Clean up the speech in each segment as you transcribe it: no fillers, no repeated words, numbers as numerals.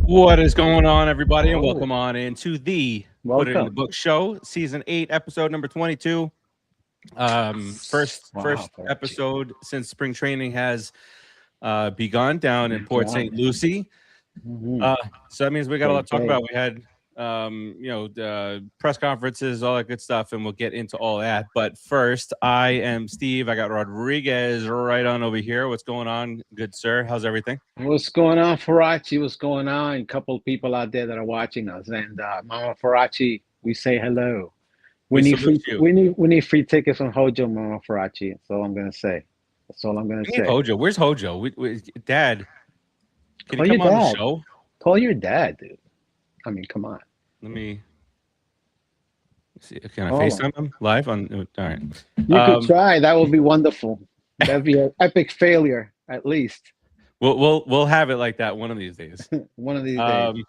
What is going on, everybody, and welcome on into the Put It in the Book show, season 8, episode number 22. First episode since spring training has begun down in Port St. Lucie. So that means we got a lot to talk about. We had press conferences, all that good stuff, and we'll get into all that. But first, I am Steve. I got Rodriguez right on over here. What's going on, good sir? How's everything? What's going on, Farace? What's going on? A couple of people out there that are watching us, and Mama Farace, we say hello. We need free tickets from Hojo, Mama Farace. That's all I'm gonna say. That's all I'm gonna say. Hojo, where's Hojo? Dad, can you come on the show? Call your dad, dude. I mean, come on. Let me see. Can I FaceTime him live on? All right. You could try. That would be wonderful. That'd be an epic failure, at least. We'll have it like that one of these days. One of these days.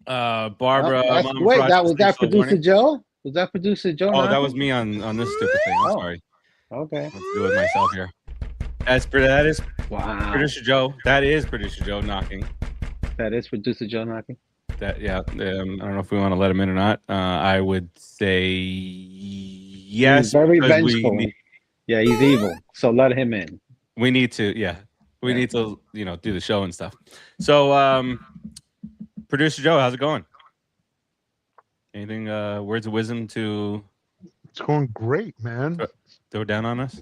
Barbara. Wait, was that producer Joe? Was that producer Joe? Oh, that was me on this stupid thing. I'm sorry. Okay. Let's do it myself here. That is producer Joe. That is producer Joe knocking. That is producer Joe knocking. I don't know if we want to let him in or not. I would say yes. He's very vengeful. Yeah, he's evil. So let him in. We need to, we need to, do the show and stuff. So, producer Joe, how's it going? Anything, words of wisdom to? It's going great, man. Throw down on us.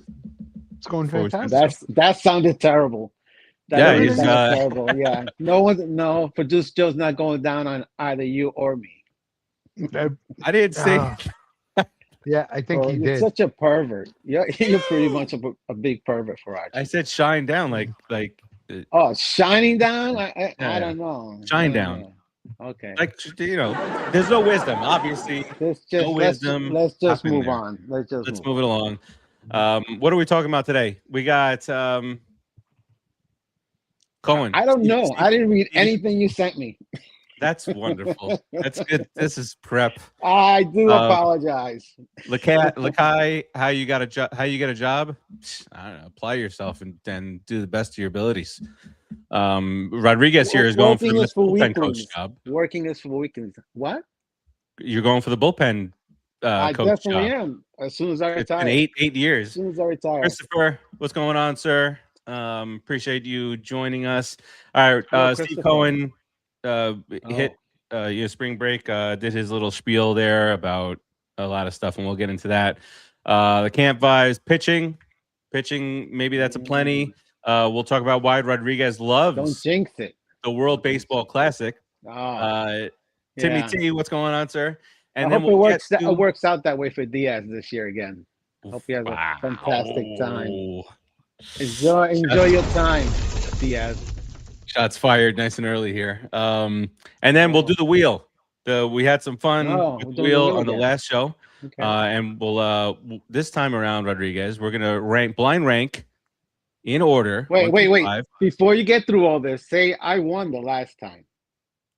It's going fantastic. That sounded terrible. He's terrible. Yeah, no, producer Joe's not going down on either you or me. I didn't say. Yeah, I think he did. You're such a pervert. You're pretty much a big pervert for us. I said shine down, like. Oh, shining down? I don't know. Shine down. Okay. Like there's no wisdom, obviously. No wisdom. Let's just move on. Let's move it along. What are we talking about today? We got Cohen. I don't know. I didn't read anything you sent me. That's wonderful. That's good. This is prep. I do apologize. Lakai, how you get a job? I don't know. Apply yourself and do the best of your abilities. Rodriguez here is going for the bullpen coach job. Working is for weekends. What? You're going for the bullpen coach job. I definitely am. As soon as I retire. In 8 years. As soon as I retire. Christopher, what's going on, sir? Appreciate you joining us. All right, Steve Cohen hit spring break, did his little spiel there about a lot of stuff, and we'll get into that. The camp vibes, pitching, maybe that's a plenty. We'll talk about why Rodriguez loves Don't jinx it. The World Baseball Classic. Timmy T, what's going on, sir? And I hope it works out that way for Diaz this year again. Hope he has a fantastic time. Enjoy your time, Diaz. Shots fired nice and early here. And then we'll do the wheel. We had some fun with the wheel on the last show. Okay. And we'll this time around, Rodriguez, we're gonna blind rank in order. Wait. Before you get through all this, say I won the last time.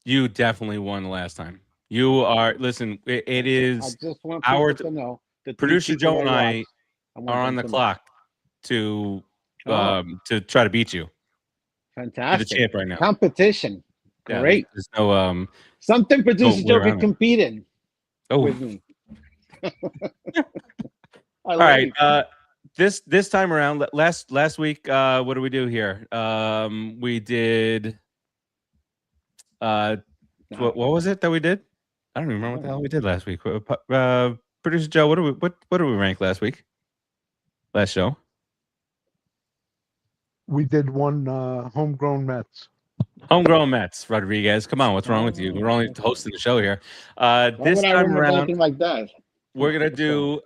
You definitely won the last time. You are it is I just want to know producer Joe and I are on the clock to try to beat you. Fantastic. The champ right now. Competition. Great. There's no something producer Joe can compete in with me. All right. This time around, last week, what did we do here? We did what was it that we did? I don't even remember what the hell we did last week. Producer Joe, what did we rank last week? Last show? We did one homegrown Mets. Homegrown Mets, Rodriguez. Come on, what's wrong with you? We're only hosting the show here. This time around, like that. We're gonna do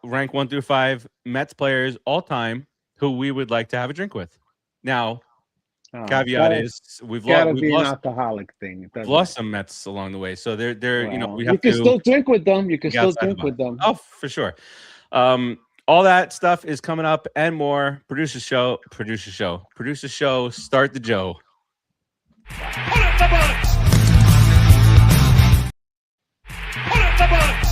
rank 1 through 5 Mets players all time who we would like to have a drink with. Now, caveat is we've lost an alcoholic thing. We've lost some Mets along the way, so they're we have you can still drink with them. You can still drink with them. Oh, for sure. All that stuff is coming up and more. Producer show. Start the Joe. Put up the bullets! Put up the bullets!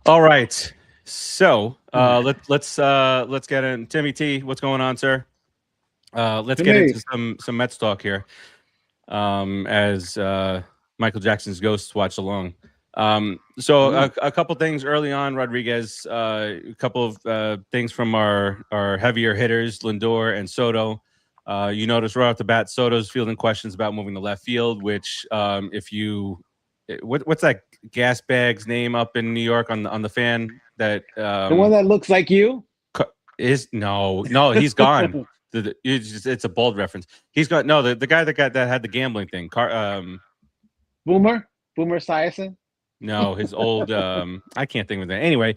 All right. So let's get in. Timmy T, what's going on, sir? Let's get into some Mets talk here. As Michael Jackson's Ghosts watch along. So a couple things early on, Rodriguez. A couple of things from our heavier hitters, Lindor and Soto. You notice right off the bat, Soto's fielding questions about moving to left field. Which, if you, what's that gas bag's name up in New York on the fan that the one that looks like you is no, he's gone. It's a bold reference. He's got the guy that had the gambling thing. Boomer Esiason. No, his old I can't think of that. Anyway,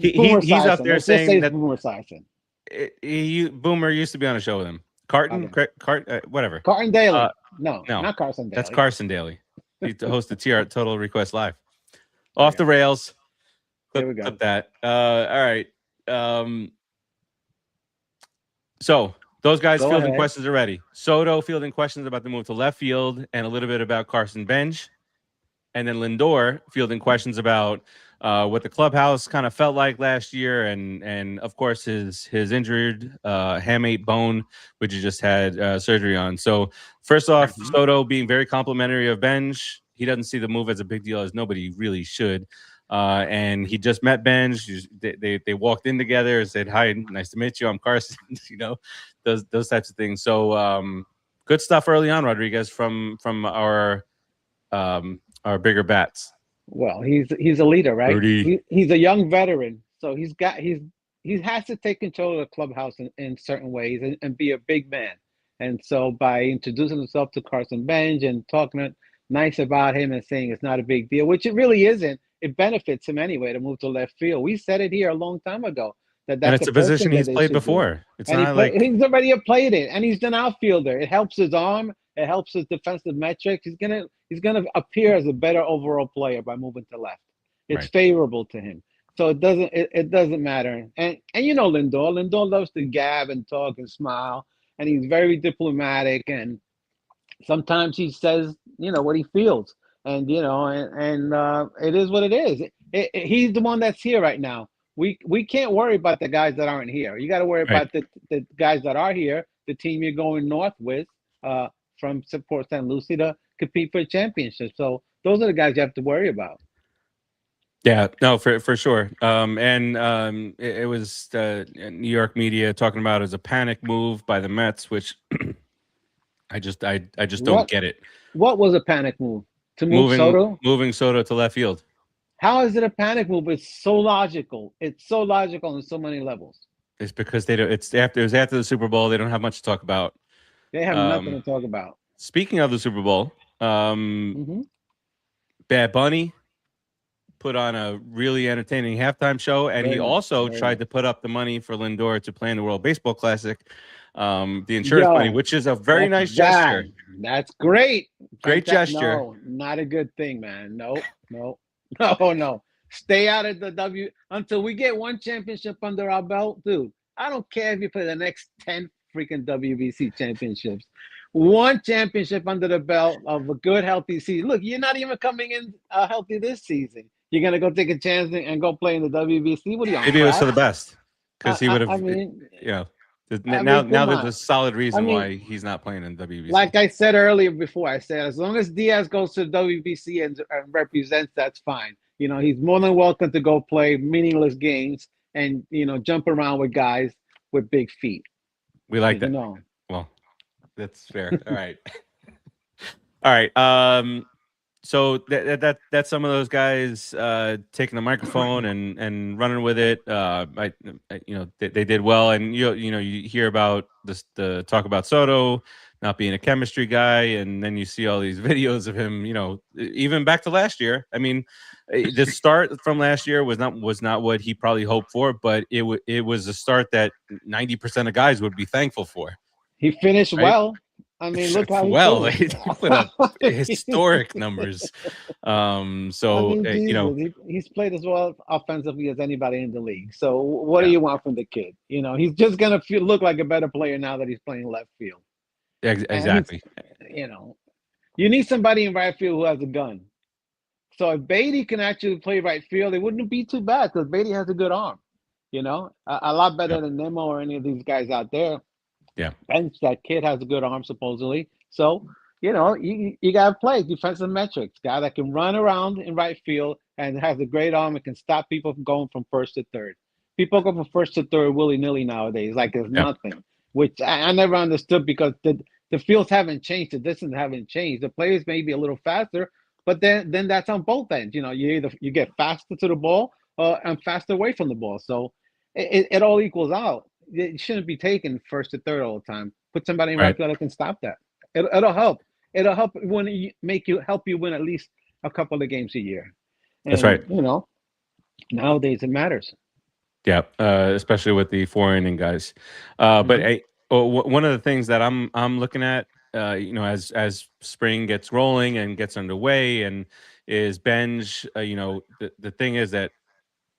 he's out there saying that Boomer Esiason. Boomer used to be on a show with him. Whatever. Carton Daly. No, not Carson Daly. That's Carson Daly. He hosted TR Total Request Live. Off the rails. There we go. Clip that. All right. So those guys fielding questions already. Soto fielding questions about the move to left field and a little bit about Carson Bench. And then Lindor fielding questions about what the clubhouse kind of felt like last year, and of course his injured hamate bone, which he just had surgery on. So first off, Soto being very complimentary of Bench. He doesn't see the move as a big deal, as nobody really should. And he just met Bench. They walked in together and said, "Hi, nice to meet you. I'm Carson." Those types of things. So good stuff early on, Rodriguez, from our bigger bats. Well, he's a leader, right? He's a young veteran, so he has to take control of the clubhouse in certain ways and be a big man. And so by introducing himself to Carson Bench and talking nice about him and saying it's not a big deal, which it really isn't, it benefits him anyway to move to left field. We said it here a long time ago that's and it's a position he's played before. It's not like he's already played it, and he's an outfielder. It helps his arm. It helps his defensive metrics. He's gonna appear as a better overall player by moving to left. It's favorable to him. So it doesn't matter. And you know Lindor. Lindor loves to gab and talk and smile, and he's very diplomatic. And sometimes he says what he feels, and it is what it is. He's the one that's here right now. We can't worry about the guys that aren't here. You got to worry about the guys that are here. The team you're going north with. From Port St. Lucie to compete for a championship. So those are the guys you have to worry about. Yeah, no, for sure. It was New York media talking about it as a panic move by the Mets, which I just don't get it. What was a panic move? To moving Soto to left field. How is it a panic move? It's so logical. It's so logical on so many levels. It's because it was after the Super Bowl. They don't have much to talk about. They have nothing to talk about. Speaking of the Super Bowl, Bad Bunny put on a really entertaining halftime show, and he also tried to put up the money for Lindor to play in the World Baseball Classic, the insurance money, which is a very nice gesture. That's great. Great gesture. No, not a good thing, man. No. Stay out of the until we get one championship under our belt, dude. I don't care if you play the next 10 freaking WBC championships. One championship under the belt of a good, healthy season. Look, you're not even coming in healthy this season. You're going to go take a chance and go play in the WBC? What are you on? Maybe it was for the best, because he would have, now there's a solid reason why he's not playing in WBC. Like I said earlier before, I said, as long as Diaz goes to the WBC and represents, that's fine. He's more than welcome to go play meaningless games and, jump around with guys with big feet. We like that. Well, that's fair. All right. All right. So that's some of those guys taking the microphone and running with it. They did well, and you hear about the talk about Soto not being a chemistry guy, and then you see all these videos of him. Even back to last year. I mean, the start from last year was not what he probably hoped for, but it was a start that 90% of guys would be thankful for. He finished well. I mean, look how he put up historic numbers. He's played as well offensively as anybody in the league. So what do you want from the kid? He's just gonna look like a better player now that he's playing left field. Exactly. You need somebody in right field who has a gun. So if Beatty can actually play right field, it wouldn't be too bad because Beatty has a good arm. You know, a lot better than Nemo or any of these guys out there. Yeah. Bench, that kid has a good arm supposedly. So, you know, you got to play defensive metrics. Guy that can run around in right field and has a great arm and can stop people from going from first to third. People go from first to third willy-nilly nowadays, like there's nothing, which I never understood because the fields haven't changed. The distance haven't changed. The players may be a little faster, but then that's on both ends. You know, you get faster to the ball and faster away from the ball. So it all equals out. It shouldn't be taken first to third all the time. Put somebody in right field that can stop that. It'll help. It'll help help you win at least a couple of games a year. And, that's right. You know, nowadays it matters. Yeah, especially with the 4 inning guys. But one of the things that I'm looking at, you know, as spring gets rolling and gets underway, and is Benj. You know, the thing is that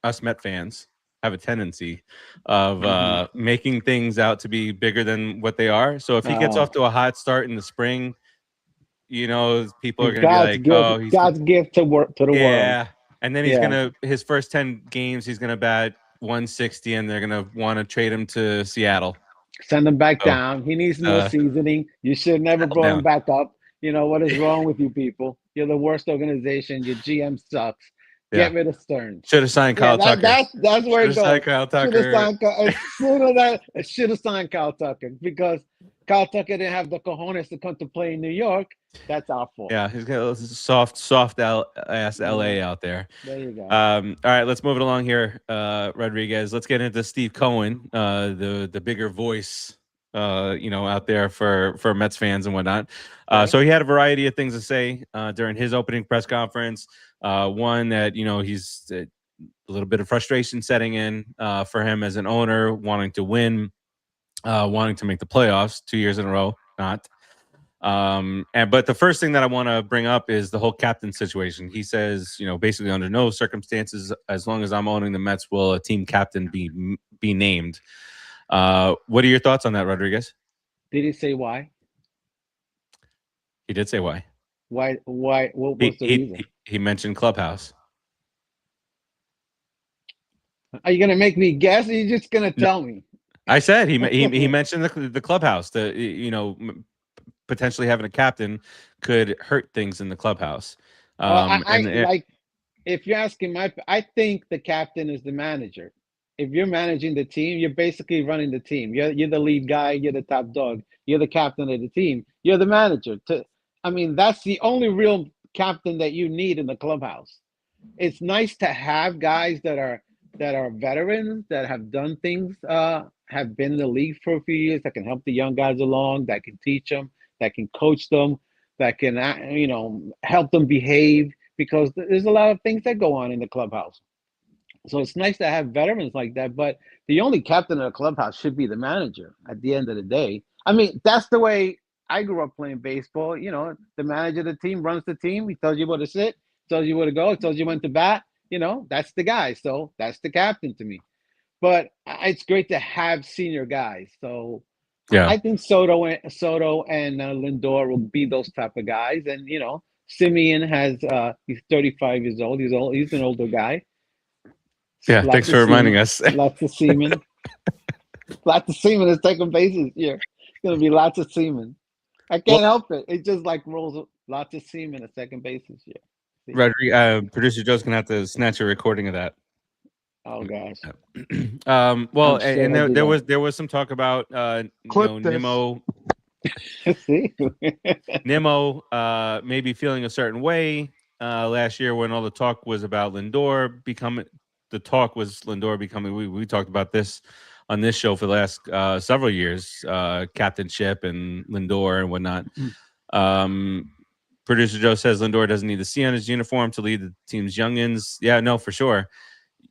us Met fans have a tendency of making things out to be bigger than what they are. So if he gets off to a hot start in the spring, you know, people are going to be like, "Oh, he's God's gift to the world." Yeah, and then he's gonna his first 10 games, he's gonna bat 160, and they're gonna want to trade him to Seattle. Send him back down. He needs more seasoning. You should never brought him back up. You know, what is wrong with you people? You're the worst organization. Your GM sucks. Get rid of Stearns. Should have signed Kyle Tucker. That's where it goes. Signed Kyle Tucker. Should have signed Kyle Tucker because Kyle Tucker didn't have the cojones to come to play in New York. That's our fault. Yeah, he's got a soft ass LA out there. There you go. All right, let's move it along here, Rodriguez. Let's get into Steve Cohen, the bigger voice, you know, out there for Mets fans and whatnot. So he had a variety of things to say during his opening press conference. One that, you know, he's a little bit of frustration setting in for him as an owner, wanting to win, wanting to make the playoffs 2 years in a row, not. But the first thing that I want to bring up is the whole captain situation. He says, you know, basically under no circumstances, as long as I'm owning the Mets, will a team captain be named. What are your thoughts on that, Rodriguez? Did he say why? He did say why. Why? What was the reason? He mentioned clubhouse. Are you gonna make me guess? Or are you just gonna tell me? I said he mentioned the clubhouse. You know, potentially having a captain could hurt things in the clubhouse. Like, if you're asking I think the captain is the manager. If you're managing the team, you're basically running the team. You're the lead guy. You're the top dog. You're the captain of the team. You're the manager. I mean, that's the only real captain that you need in the clubhouse. It's nice to have guys that are veterans, that have done things, have been in the league for a few years, that can help the young guys along, that can teach them, that can coach them, that can, you know, help them behave, because there's a lot of things that go on in the clubhouse. So it's nice to have veterans like that, but the only captain of the clubhouse should be the manager at the end of the day. I mean, that's the way I grew up playing baseball. You know, the manager of the team runs the team. He tells you where to sit, tells you where to go, tells you when to bat. You know, that's the guy. So that's the captain to me. But it's great to have senior guys. So yeah, I think Soto and Lindor will be those type of guys. And, you know, Simeon has he's 35 years old. He's an older guy. Yeah, thanks for reminding us. Lots of semen. Lots of semen is taking bases here. It's going to be lots of semen. I can't help it. It just like rolls lots of semen at second base this year. Rodriguez, producer Joe's gonna have to snatch a recording of that. Oh gosh. Well, and there was some talk about Nimmo. Nimmo maybe feeling a certain way last year when all the talk was about Lindor becoming. The talk was Lindor becoming. We talked about this on this show for the last several years, captainship and Lindor and whatnot. Producer Joe says Lindor doesn't need the C on his uniform to lead the team's youngins. Yeah, no, for sure,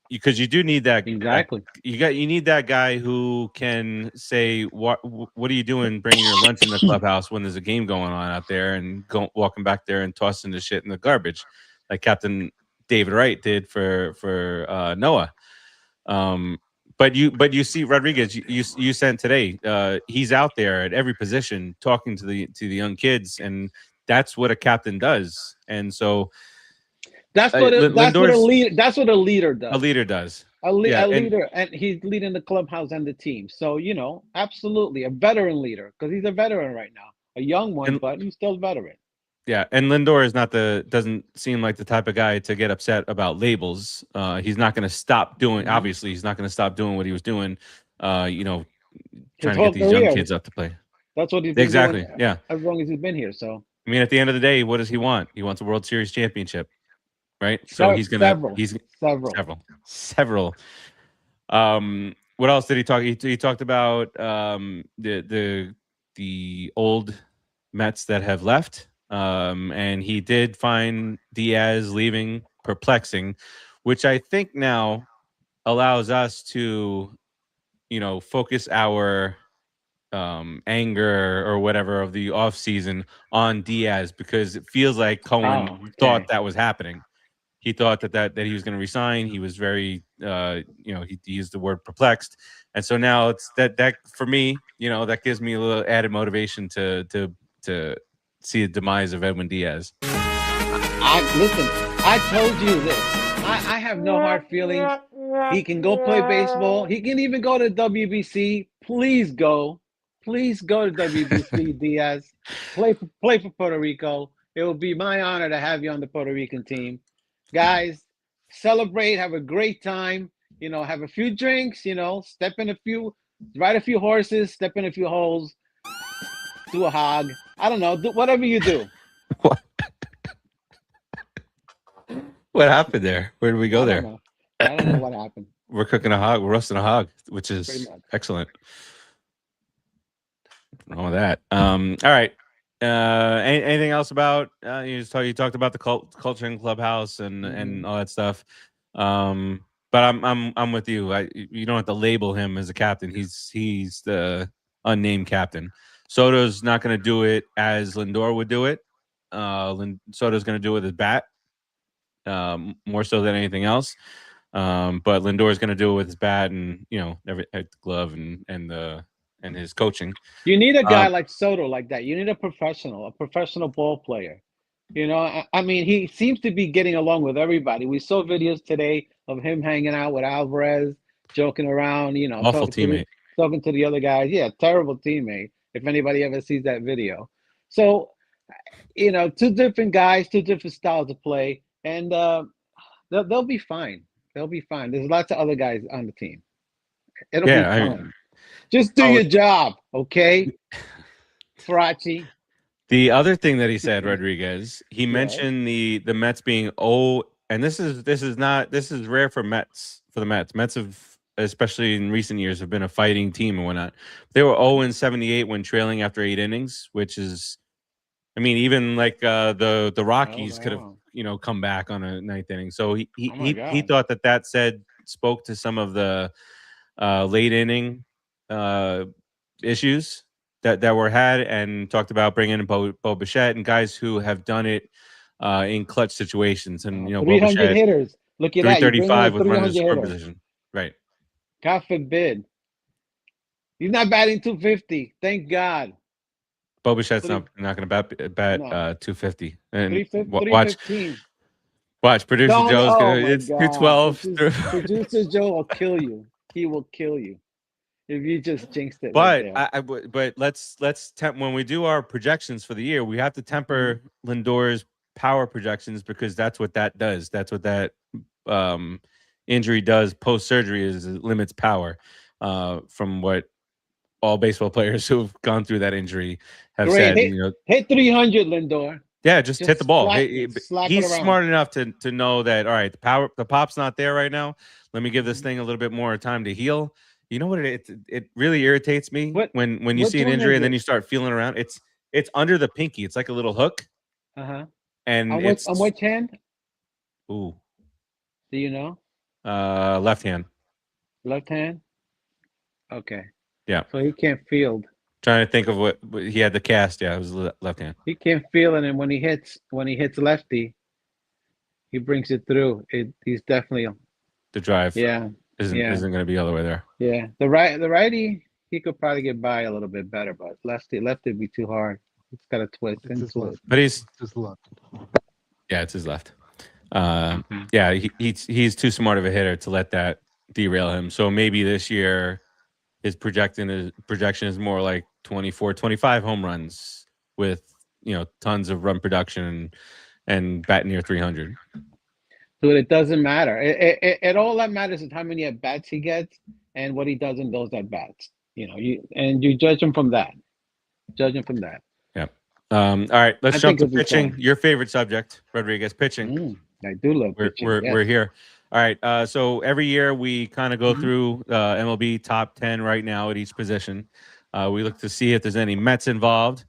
because you do need that. Exactly. You need that guy who can say, what are you doing bringing your lunch in the clubhouse when there's a game going on out there, and walking back there and tossing the shit in the garbage like Captain David Wright did for Noah. But you see Rodriguez, you sent today. He's out there at every position talking to the young kids, and that's what a captain does. And so That's what a leader. That's what a leader does. A leader does. A leader, and he's leading the clubhouse and the team. So absolutely a veteran leader, because he's a veteran right now, a young one, but he's still a veteran. Yeah, and Lindor is doesn't seem like the type of guy to get upset about labels. He's not going to stop doing. Obviously, he's not going to stop doing what he was doing. Trying to get these young kids up to play. That's what he's been doing, yeah, as long as he's been here. So I mean, at the end of the day, what does he want? He wants a World Series championship, right? So he's gonna several. What else did he talk? He talked about the old Mets that have left. And he did find Diaz leaving perplexing, which I think now allows us to, focus our anger or whatever of the offseason on Diaz, because it feels like Cohen thought that was happening. He thought that he was going to resign. He was very, he used the word perplexed, and so now it's that for me, that gives me a little added motivation to see the demise of Edwin Díaz. Listen, I told you this. I have no hard feelings. He can go play baseball. He can even go to WBC. Please go to WBC, Diaz. Play for Puerto Rico. It will be my honor to have you on the Puerto Rican team. Guys, celebrate, have a great time. Have a few drinks, ride a few horses, step in a few holes, do a hog. I don't know. Do whatever you do. What happened there? Where did we go there? I don't know what happened. We're cooking a hog. We're roasting a hog, which is excellent. All of that. All right. Anything else about you talked about the culture in clubhouse and all that stuff. But I'm with you. You don't have to label him as a captain. He's the unnamed captain. Soto's not going to do it as Lindor would do it. Soto's going to do it with his bat, more so than anything else. But Lindor's going to do it with his bat and every glove and his coaching. You need a guy like Soto like that. You need a professional ball player. I mean, he seems to be getting along with everybody. We saw videos today of him hanging out with Alvarez, joking around. Awful teammate. Talking to the other guys. Yeah, terrible teammate. If anybody ever sees that video. So, two different guys, two different styles of play, and they'll be fine. They'll be fine. There's lots of other guys on the team. It'll be fine. Just do your job, okay, Farace. The other thing that he said, Rodriguez, he mentioned the Mets being and this is rare for the Mets. Mets have, especially in recent years, have been a fighting team and whatnot. They were 0-78 when trailing after 8 innings, which is, I mean, even like the Rockies could have come back on a 9th inning. So he thought that spoke to some of the late inning issues that were had, and talked about bringing in Bo Bichette and guys who have done it in clutch situations. And 300 hitters. Look at that. 335 with runners in scoring position. Right. God forbid. He's not batting 250. Thank God. Bo Bichette's not going to bat 250. And 315. Watch. Producer Joe's going to. It's 212. Producer Joe will kill you. He will kill you if you just jinxed it. But but let's when we do our projections for the year, we have to temper Lindor's power projections, because that's what that does. That's what that injury does post surgery, is it limits power. From what all baseball players who've gone through that injury have said. Hit 300, Lindor. Yeah, just hit the ball. He's smart enough to know that, all right, the pop's not there right now. Let me give this thing a little bit more time to heal. You know what? It really irritates me when you see an injury and then you start feeling around. It's under the pinky. It's like a little hook. And on which hand? Ooh. Do you know? Left hand. Left hand? Okay. Yeah. So he can't field. Trying to think of what he had the cast. Yeah, it was left hand. He can't feel it, and when he hits lefty, he brings it through. He's definitely the drive. Yeah. Isn't going to be all the way there. Yeah. The righty, he could probably get by a little bit better, but lefty would be too hard. It's got a twist. It's his left. But he's his left. Yeah, it's his left. Yeah, he's too smart of a hitter to let that derail him. So maybe this year his projection is more like 24, 25 home runs with tons of run production and batting near 300. Dude, it doesn't matter. It all that matters is how many at bats he gets and what he does in those at bats. You judge him from that. Judge him from that. Yeah. All right, let's jump to pitching. Your favorite subject, Rodriguez, pitching. I do love pitching. We're here. All right. So every year we kind of go through MLB top 10 right now at each position. We look to see if there's any Mets involved.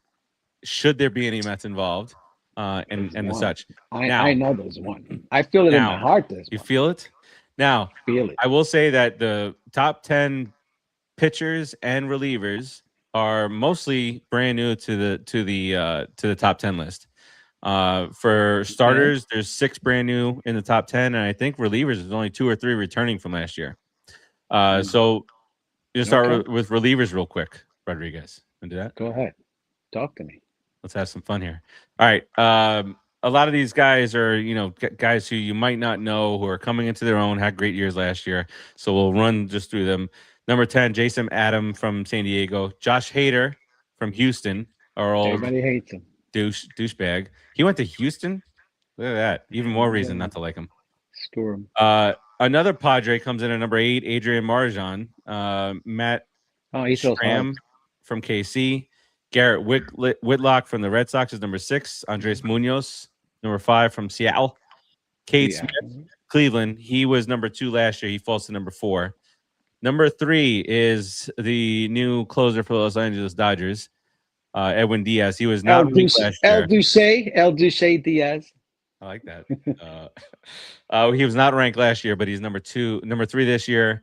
Should there be any Mets involved? And such. I know there's one. I feel it in my heart. You feel it? Now, feel it. I will say that the top 10 pitchers and relievers are mostly brand new to the top 10 list. For starters, there's 6 brand new in the top 10, and I think relievers is only 2 or 3 returning from last year. So you start with relievers real quick, Rodriguez. Want to do that? Go ahead. Talk to me. Let's have some fun here. All right. A lot of these guys are, guys who you might not know who are coming into their own, had great years last year. So we'll run just through them. Number 10, Jason Adam from San Diego. Josh Hader from Houston. Our old everybody hates him. Douchebag. He went to Houston. Look at that. Even more reason not to like him. Screw him. Another Padre comes in at number 8, Adrian Marjan. Matt Stram from KC. Garrett Whitlock from the Red Sox is number 6. Andres Munoz, number 5 from Seattle. Cade Smith, Cleveland. He was number 2 last year. He falls to number 4. Number 3 is the new closer for the Los Angeles Dodgers, Edwin Díaz. He was not ranked last year. El Duce Diaz. I like that. He was not ranked last year, but he's number 3 this year.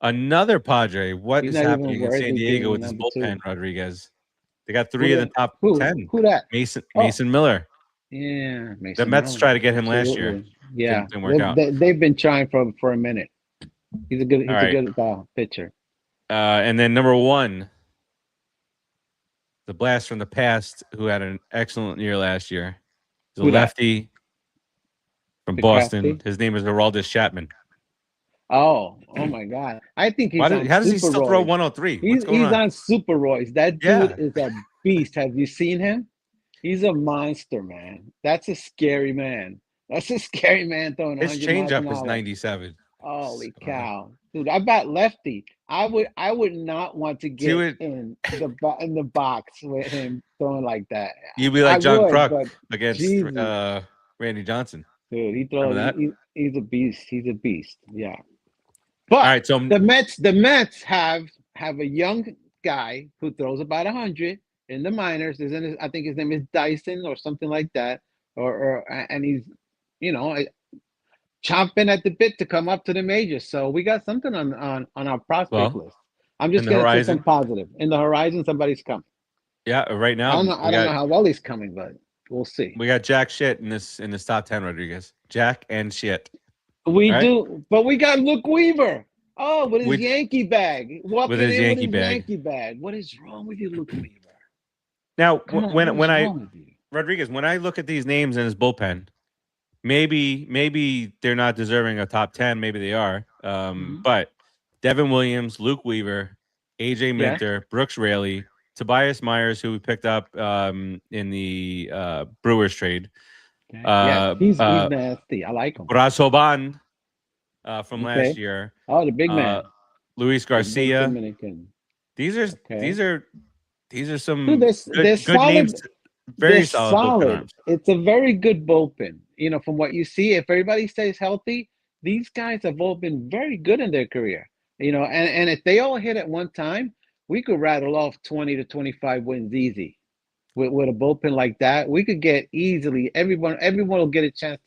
Another Padre. What is happening in San Diego with this bullpen, Rodriguez? They got 3 of the top 10. Who that? Mason Miller. Yeah, the Mets tried to get him last year. Yeah, didn't work out. They've been trying for a minute. He's a good pitcher. And then number 1, the blast from the past, who had an excellent year last year. He's a lefty from Boston. His name is Aroldis Chapman. Oh my God! I think he's. How does he still throw 103? He's on superroids. That dude is a beast. Have you seen him? He's a monster, man. That's a scary man. That's a scary man throwing. His changeup is 97. Holy cow, dude! I bat lefty. I would not want to get in the box with him throwing like that. You'd be like John Kruk against Randy Johnson. Dude, he throws. He's a beast. He's a beast. Yeah. But all right, so the Mets have a young guy who throws about 100 in the minors. I think his name is Dyson or something like that. And he's, chomping at the bit to come up to the majors. So we got something on our prospect list. I'm just going to say some positive. In the horizon, somebody's coming. Yeah, right now. I don't know how well he's coming, but we'll see. We got Jack Shit in this top 10, Rodriguez. Jack and Shit. We do, but we got Luke Weaver. Oh, with his Yankee bag. With his Yankee bag. What is wrong with you, Luke Weaver? Now, Rodriguez, when I look at these names in his bullpen, maybe they're not deserving a top 10. Maybe they are. But Devin Williams, Luke Weaver, AJ Minter, Brooks Raley, Tobias Myers, who we picked up in the Brewers trade. He's nasty. I like him. Brazoban from last year. Oh, the big man. Luis Garcia. These are some they're good names. Very solid. It's a very good bullpen. From what you see, if everybody stays healthy, these guys have all been very good in their career. And if they all hit at one time, we could rattle off 20 to 25 wins easy. With a bullpen like that, we could get easily everyone will get a chance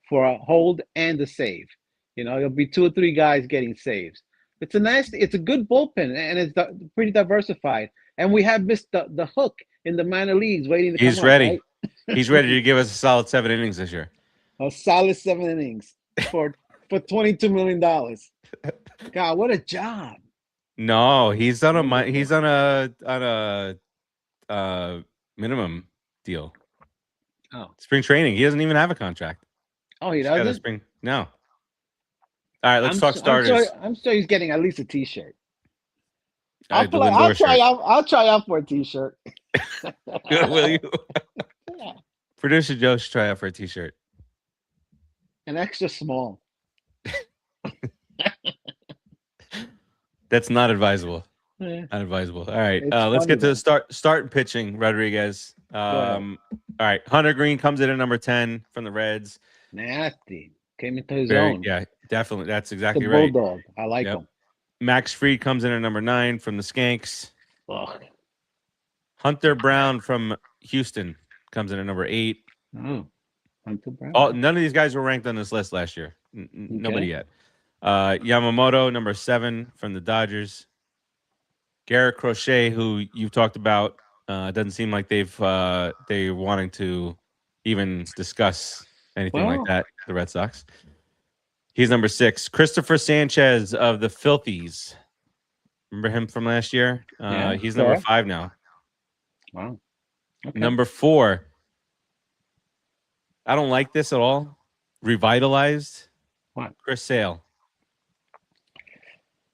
for a hold and a save. There'll be 2 or 3 guys getting saves. It's a good bullpen, and it's pretty diversified. And we have missed the hook in the minor leagues waiting to come. He's ready. Right? He's ready to give us a solid 7 innings this year. A solid 7 innings for $22 million. God, what a job! No, he's on a minimum deal. Oh, spring training. He doesn't even have a contract. Oh, he He's got a doesn't? spring. No. All right, let's talk starters. I'm sure he's getting at least a T-shirt. The Lindor shirt. I'll try out for a T-shirt. Will you? Yeah. Producer Joe should try out for a T-shirt. An extra small. That's not advisable. Yeah. Not advisable. All right, It's let's funny, get to the start and pitching. Rodriguez. All right, Hunter Green comes in at number 10 from the Reds. Nasty. Came into his own. Yeah, definitely. That's exactly the right. Bulldog. I like him. Max Fried comes in at number 9 from the Skanks. Ugh. Hunter Brown from Houston comes in at number 8. Oh, Hunter Brown. None of these guys were ranked on this list last year. Nobody yet. Yamamoto, number 7 from the Dodgers. Garrett Crochet, who you've talked about, doesn't seem like they're wanting to even discuss anything like that. The Red Sox. He's number 6. Christopher Sanchez of the Filthies. Remember him from last year? He's number 5 now. Wow. Okay. Number 4. I don't like this at all. Revitalized. What? Chris Sale.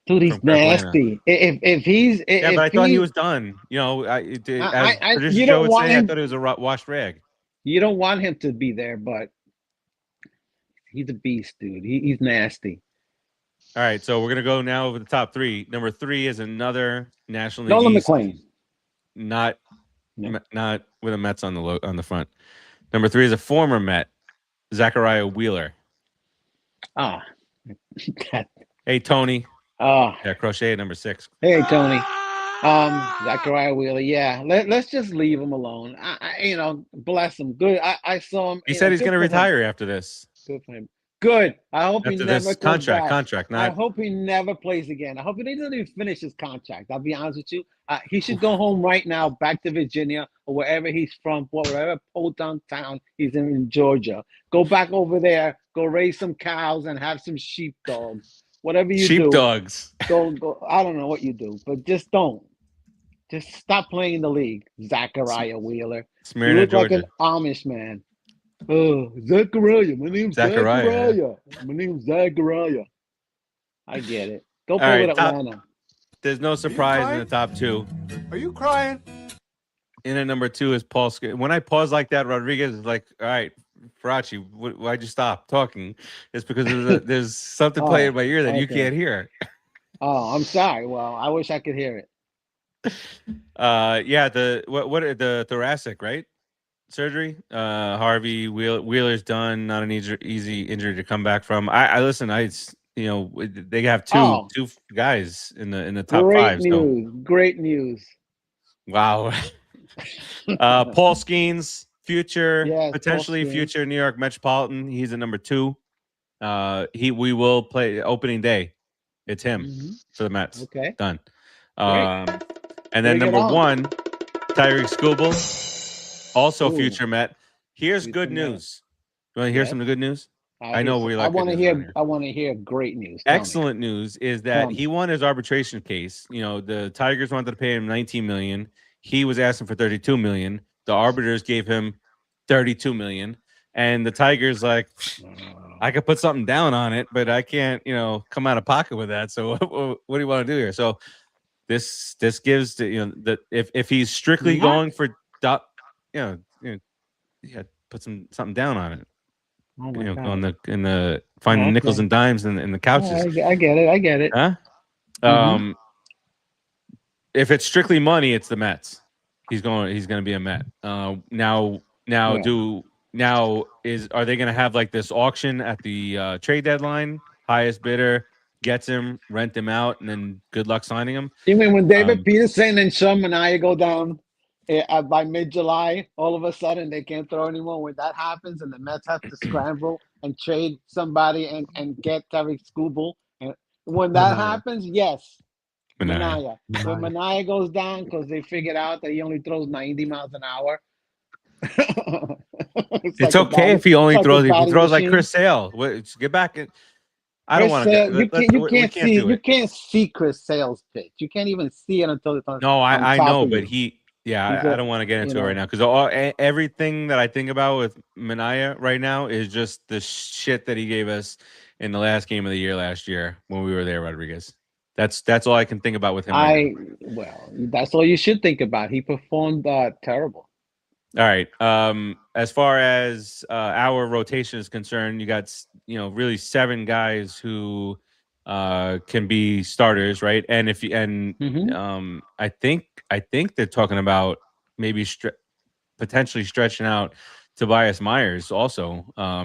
Dude, he's nasty. If he's but I thought he was done. You know, as producer Joe would say, I thought it was a washed rag. You don't want him to be there, but he's a beast, dude. He's nasty. All right, so we're gonna go now over the top 3. Number 3 is another National League Nolan East, McLean. not with a Mets on the front. Number 3 is a former Met, Zachariah Wheeler. Ah, hey Tony. Oh, yeah, Crochet at number 6. Hey Tony. Zachariah Wheeler. Yeah, let's just leave him alone. Bless him. Good. I saw him. He said he's gonna retire after this. Good for him. Good. I hope after he never this comes back. contract. I hope he never plays again. I hope he doesn't even finish his contract. I'll be honest with you. He should go home right now, back to Virginia or wherever he's from, whatever Poletown town he's in Georgia. Go back over there. Go raise some cows and have some sheepdogs. Whatever you do. Sheepdogs. Go. I don't know what you do, but just don't. Just stop playing in the league, Zachariah Wheeler. You look like an Amish man. Oh, Zachariah. My name's Zachariah. My name's Zachariah. I get it. Go play with Atlanta. There's no surprise in the top 2. Are you crying? In at number 2 is Paul. When I pause like that, Rodriguez is like, all right, Farace, why'd you stop talking? It's because there's something playing in my ear that you can't hear. Oh, I'm sorry. Well, I wish I could hear it. The thoracic, right? Surgery. Harvey Wheeler's done. Not an easy injury to come back from. I listen. They have two guys in the top 5. Great news. Wow. Paul Skeens, potentially future New York Metropolitan. He's at number 2. We will play opening day. It's him for the Mets. Okay. Done. And then number 1, Tyreek Skubal. Also future Met. Here's good news. You want to hear some good news? I know we like. I want to hear great news. Excellent news is that he won his arbitration case. The Tigers wanted to pay him $19 million. He was asking for $32 million. The arbiters gave him $32 million, and the Tigers like, I could put something down on it, but I can't, come out of pocket with that. So what do you want to do here? So this gives that if he's strictly going for put something down on it. Oh my God. in the finding nickels and dimes in the couches. I get it. Huh? If it's strictly money, it's the Mets. He's going to be a Met. Are they going to have like this auction at the trade deadline? Highest bidder gets him, rent him out, and then good luck signing him. You mean when David Peterson and Sean Manaea go down by mid-July, all of a sudden they can't throw anymore? When that happens and the Mets have to scramble and trade somebody and get Tyreek Skubal, and when that happens, yes, Manaea. When Manaea goes down because they figured out that he only throws 90 miles an hour. It's okay if he only throws. If he throws like Chris Sale, get back. I don't want to. You can't see Chris Sale's pitch. You can't even see it until it's on. No, I know, but he Yeah, I don't want to get into it right now because everything that I think about with Minaya right now is just the shit that he gave us in the last game of the year last year when we were there, Rodriguez. That's all I can think about with him right now. Well, that's all you should think about. He performed terrible. All right. As far as our rotation is concerned, you got really 7 guys who can be starters, right? And if you I think they're talking about maybe potentially stretching out Tobias Myers also. I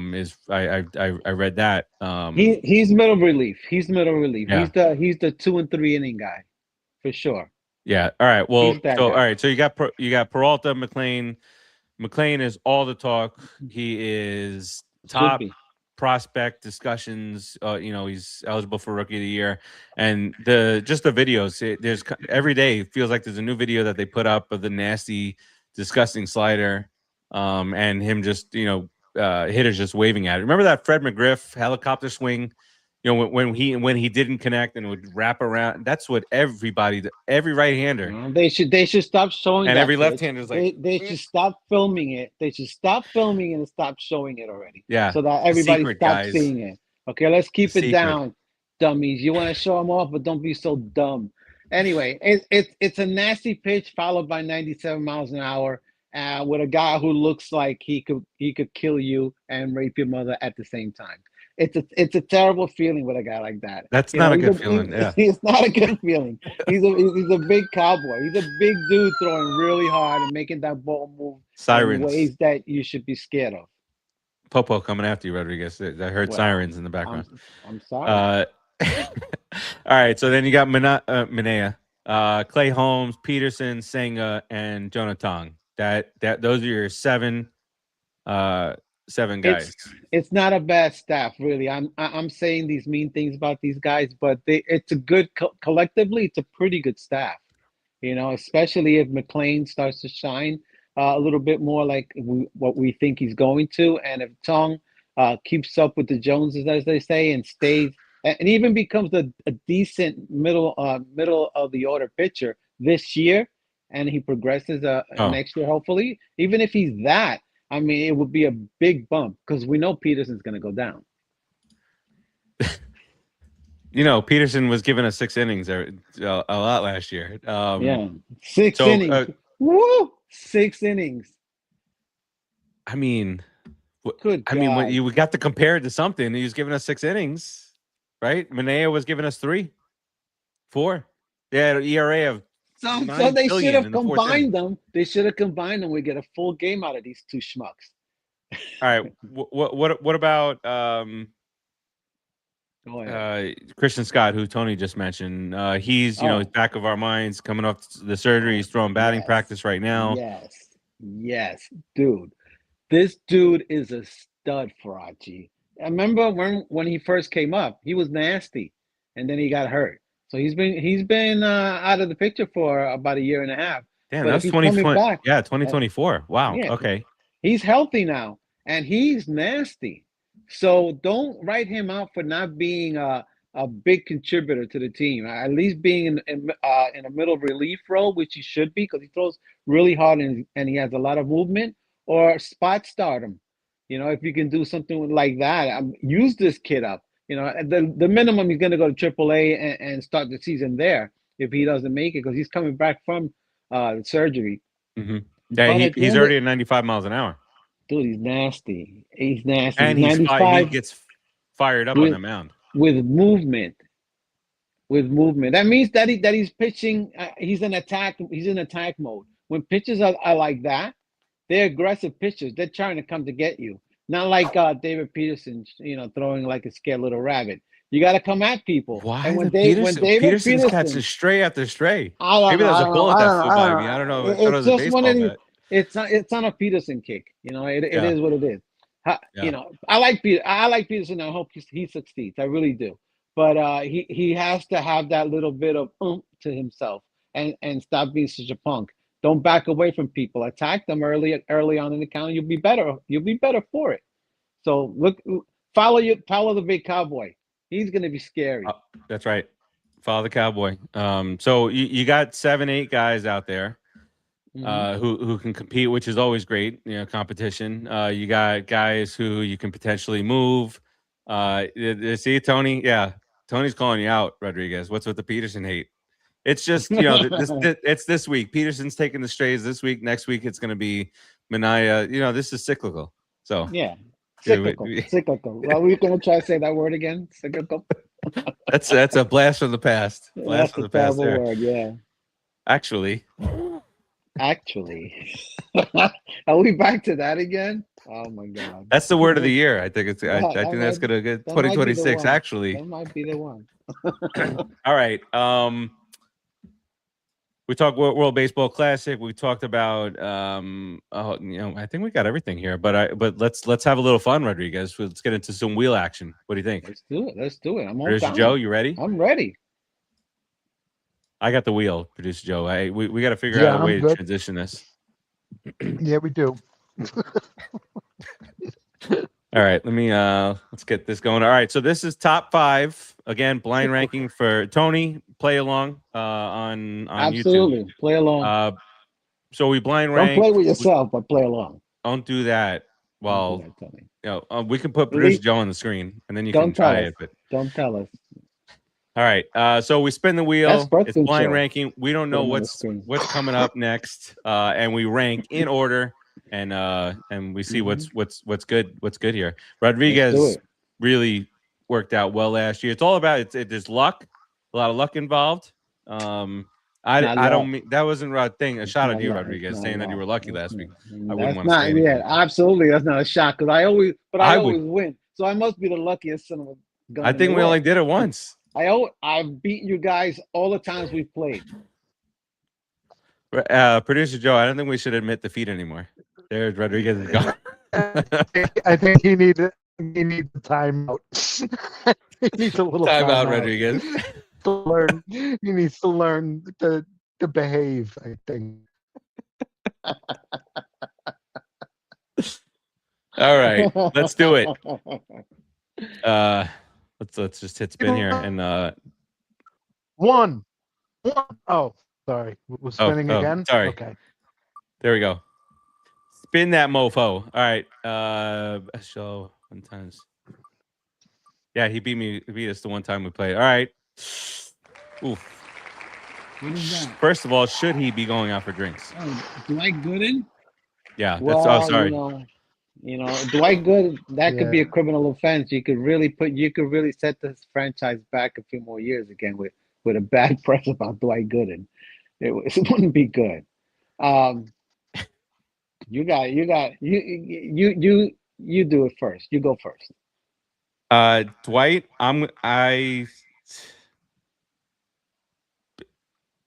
read that. He's middle relief. He's middle relief. Yeah. He's the 2 and 3 inning guy for sure. Yeah. All right. Well, all right. So you got Peralta, McLean. McLean is all the talk. He is top prospect discussions. He's eligible for Rookie of the Year, and the videos. There's every day feels like there's a new video that they put up of the nasty, disgusting slider, and him just hitters just waving at it. Remember that Fred McGriff helicopter swing? When he didn't connect and would wrap around. That's what every right-hander. They should stop showing. And that every left-hander is like they should stop filming it. They should stop filming and stop showing it already. Yeah, so that everybody stops seeing it. Okay, let's keep it down, dummies. You want to show them off, but don't be so dumb. Anyway, it's a nasty pitch followed by 97 miles an hour with a guy who looks like he could kill you and rape your mother at the same time. It's a terrible feeling with a guy like that. That's not a good feeling. Yeah, it's not a good feeling. He's a big cowboy. He's a big dude throwing really hard and making that ball move sirens in ways that you should be scared of. Popo coming after you, Rodriguez. I heard sirens in the background. I'm sorry. All right, so then you got Minaya, Clay Holmes, Peterson, Senga, and Jonah Tong. Those are your 7 guys. It's not a bad staff, really. I'm saying these mean things about these guys, but it's a good collectively. It's a pretty good staff, especially if McLean starts to shine a little bit more like what we think he's going to, and if Tong keeps up with the Joneses, as they say, and stays and even becomes a decent middle of the order pitcher this year, and he progresses next year, hopefully. Even if he's that. I mean, it would be a big bump because we know Peterson's going to go down. Peterson was giving us 6 innings a lot last year. 6 innings. Woo! 6 innings. I mean, we got to compare it to something. He was giving us 6 innings, right? Minaya was giving us 3, 4. They had an ERA of. So they should have combined them. They should have combined them. We get a full game out of these 2 schmucks. All right. What about Christian Scott, who Tony just mentioned? He's he's back of our minds, coming off the surgery. He's throwing batting practice right now. Yes, dude. This dude is a stud, Farace. I remember when he first came up, he was nasty, and then he got hurt. So he's been out of the picture for about a year and a half. Damn, that's 2020. Yeah, 2024. Wow. Yeah, okay. He's healthy now, and he's nasty. So don't write him out for not being a big contributor to the team. At least being in a middle relief role, which he should be, because he throws really hard and he has a lot of movement. Or spot start him. If you can do something like that, use this kid up. The minimum he's going to go to AAA and start the season there if he doesn't make it, because he's coming back from surgery. Mm-hmm. Yeah, he's already at 95 miles an hour. Dude, he's nasty. And he gets fired up on the mound with movement. That means that he's pitching. He's in attack mode. When pitchers are like that, they're aggressive pitchers. They're trying to come to get you. Not like David Peterson, throwing like a scared little rabbit. You got to come at people. Why? And when Peterson's catching stray after stray. Maybe there's a bullet that flew by me. I don't know. It's just one of these. It's on a Peterson kick. It is what it is. I like Peterson. I hope he succeeds. I really do. But he has to have that little bit of oomph to himself and stop being such a punk. Don't back away from people. Attack them early on in the count. You'll be better. You'll be better for it. So follow the big cowboy. He's going to be scary. That's right. Follow the cowboy. So you got 7, 8 guys out there. who can compete, which is always great. You know, competition. You got guys who you can potentially move. See, Tony. Yeah, Tony's calling you out, Rodriguez. What's with the Peterson hate? It's just, you know, it's this week. Peterson's taking the strays this week. Next week it's going to be Minaya. You know, this is cyclical. So yeah, cyclical. Cyclical. Well, we're going to try to say that word again. Cyclical. That's a blast from the past. Blast from the past. Terrible word. Yeah. Actually. Are we back to that again? Oh my God. That's the word of the year. I think it's. I think that's gonna get 2026. Actually, that might be the one. All right. We talked World Baseball Classic. We talked about you know, I think we got everything here. But let's have a little fun, Rodriguez. Let's get into some wheel action. What do you think? Let's do it. Let's do it. I'm on. Producer Joe, you ready? I'm ready. I got the wheel, Producer Joe. We got to figure out a way to transition this. Yeah, we do. All right, let's get this going. All right, so this is top 5 again, blind ranking for Tony. Play along on Absolutely. YouTube. Play along. So we blind rank. Don't play with yourself, but play along. Don't do that. Well, don't do that, Tony. You know, we can put Producer Joe on the screen, and then you don't can try it. But don't tell us. All right, so we spin the wheel. It's blind ranking. We don't know what's coming up next, and we rank in order. And we see what's good here. Rodriguez really worked out well last year. It's all about there's luck, a lot of luck involved. I don't mean that wasn't a thing. A shot at you, Rodriguez, saying that you were lucky last week. I wouldn't want to say anything. Yeah, absolutely. That's not a shot because I always win. So I must be the luckiest son of a gun. I think we only did it once. I've beaten you guys all the times we've played. Producer Joe, I don't think we should admit defeat anymore. There's Rodriguez is gone. I think he needs a timeout. He needs a little timeout, Rodriguez. To learn, he needs to learn to behave. I think. All right, let's do it. Let's just hit spin here and one. Oh, sorry, was spinning again. Sorry. Okay, there we go. Spin that mofo. All right. So 1 times. Yeah, he beat us the one time we played. All right. Oof. What is that? First of all, should he be going out for drinks? Oh, Dwight Gooden? Yeah. That's sorry. You know, Dwight Gooden, that could be a criminal offense. You could really set this franchise back a few more years again with a bad press about Dwight Gooden. It wouldn't be good. You do it first. You go first. Dwight,